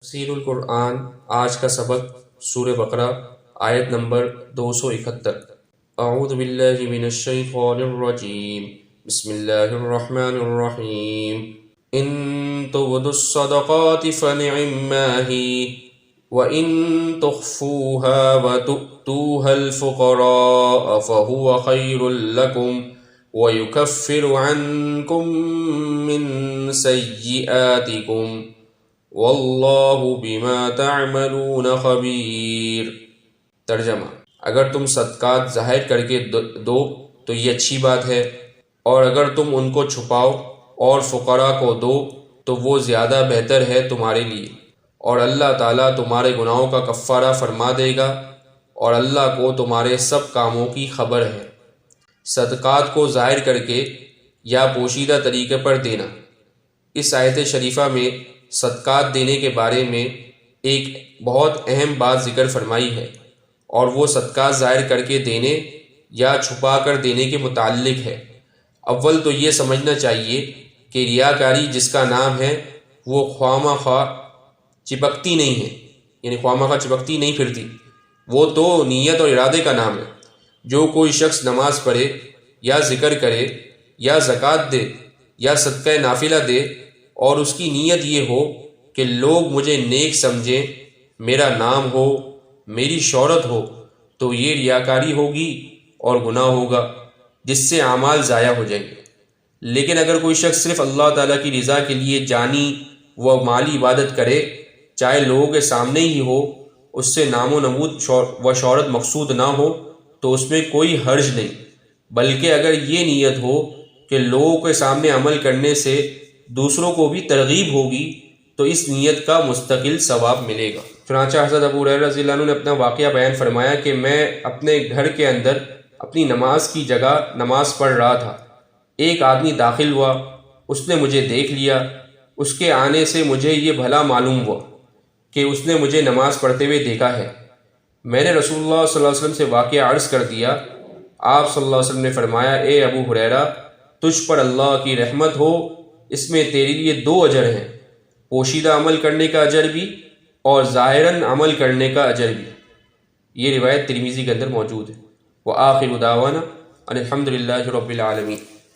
تفسیر القرآن آج کا سبق سورہ بقرہ آیت نمبر 271۔ اعوذ باللہ من الشیطان الرجیم، بسم اللہ الرحمن الرحیم۔ ان تبدوا الصدقات فنعما ہی وَإِن تُخْفُوهَا وَتُؤْتُوهَا الْفُقَرَاءَ فَهُوَ خَيْرٌ لَكُمْ وَيُكَفِّرُ عَنْكُمْ مِنْ سَيِّئَاتِكُمْ وَاللَّهُ بِمَا تَعْمَلُونَ خَبِيرٌ۔ ترجمہ: اگر تم صدقات ظاہر کر کے دو تو یہ اچھی بات ہے، اور اگر تم ان کو چھپاؤ اور فقراء کو دو تو وہ زیادہ بہتر ہے تمہارے لیے، اور اللہ تعالیٰ تمہارے گناہوں کا کفارہ فرما دے گا، اور اللہ کو تمہارے سب کاموں کی خبر ہے۔ صدقات کو ظاہر کر کے یا پوشیدہ طریقے پر دینا۔ اس آیت شریفہ میں صدقات دینے کے بارے میں ایک بہت اہم بات ذکر فرمائی ہے، اور وہ صدقات ظاہر کر کے دینے یا چھپا کر دینے کے متعلق ہے۔ اول تو یہ سمجھنا چاہیے کہ ریاکاری جس کا نام ہے وہ خواہ خواہ چپکتی نہیں ہے، یعنی خواہ مخواہ چپکتی نہیں پھرتی، وہ تو نیت اور ارادے کا نام ہے۔ جو کوئی شخص نماز پڑھے یا ذکر کرے یا زکوٰۃ دے یا صدقہ نافلہ دے اور اس کی نیت یہ ہو کہ لوگ مجھے نیک سمجھیں، میرا نام ہو، میری شہرت ہو، تو یہ ریاکاری ہوگی اور گناہ ہوگا، جس سے اعمال ضائع ہو جائیں گے۔ لیکن اگر کوئی شخص صرف اللہ تعالیٰ کی رضا کے لیے جانی و مالی عبادت کرے، چاہے لوگوں کے سامنے ہی ہو، اس سے نام و نمود و شہرت مقصود نہ ہو، تو اس میں کوئی حرج نہیں، بلکہ اگر یہ نیت ہو کہ لوگوں کے سامنے عمل کرنے سے دوسروں کو بھی ترغیب ہوگی تو اس نیت کا مستقل ثواب ملے گا۔ چنانچہ حضرت ابو ہریرہ رضی اللہ عنہ نے اپنا واقعہ بیان فرمایا کہ میں اپنے گھر کے اندر اپنی نماز کی جگہ نماز پڑھ رہا تھا، ایک آدمی داخل ہوا، اس نے مجھے دیکھ لیا۔ اس کے آنے سے مجھے یہ بھلا معلوم ہوا کہ اس نے مجھے نماز پڑھتے ہوئے دیکھا ہے۔ میں نے رسول اللہ صلی اللہ علیہ وسلم سے واقعہ عرض کر دیا۔ آپ صلی اللہ علیہ وسلم نے فرمایا، اے ابو ہریرہ، تجھ پر اللہ کی رحمت ہو، اس میں تیرے لیے 2 اجر ہیں، پوشیدہ عمل کرنے کا اجر بھی اور ظاہراً عمل کرنے کا اجر بھی۔ یہ روایت ترمذی کے اندر موجود ہے۔ وآخر دعوانا ان الحمد للہ رب العالمین۔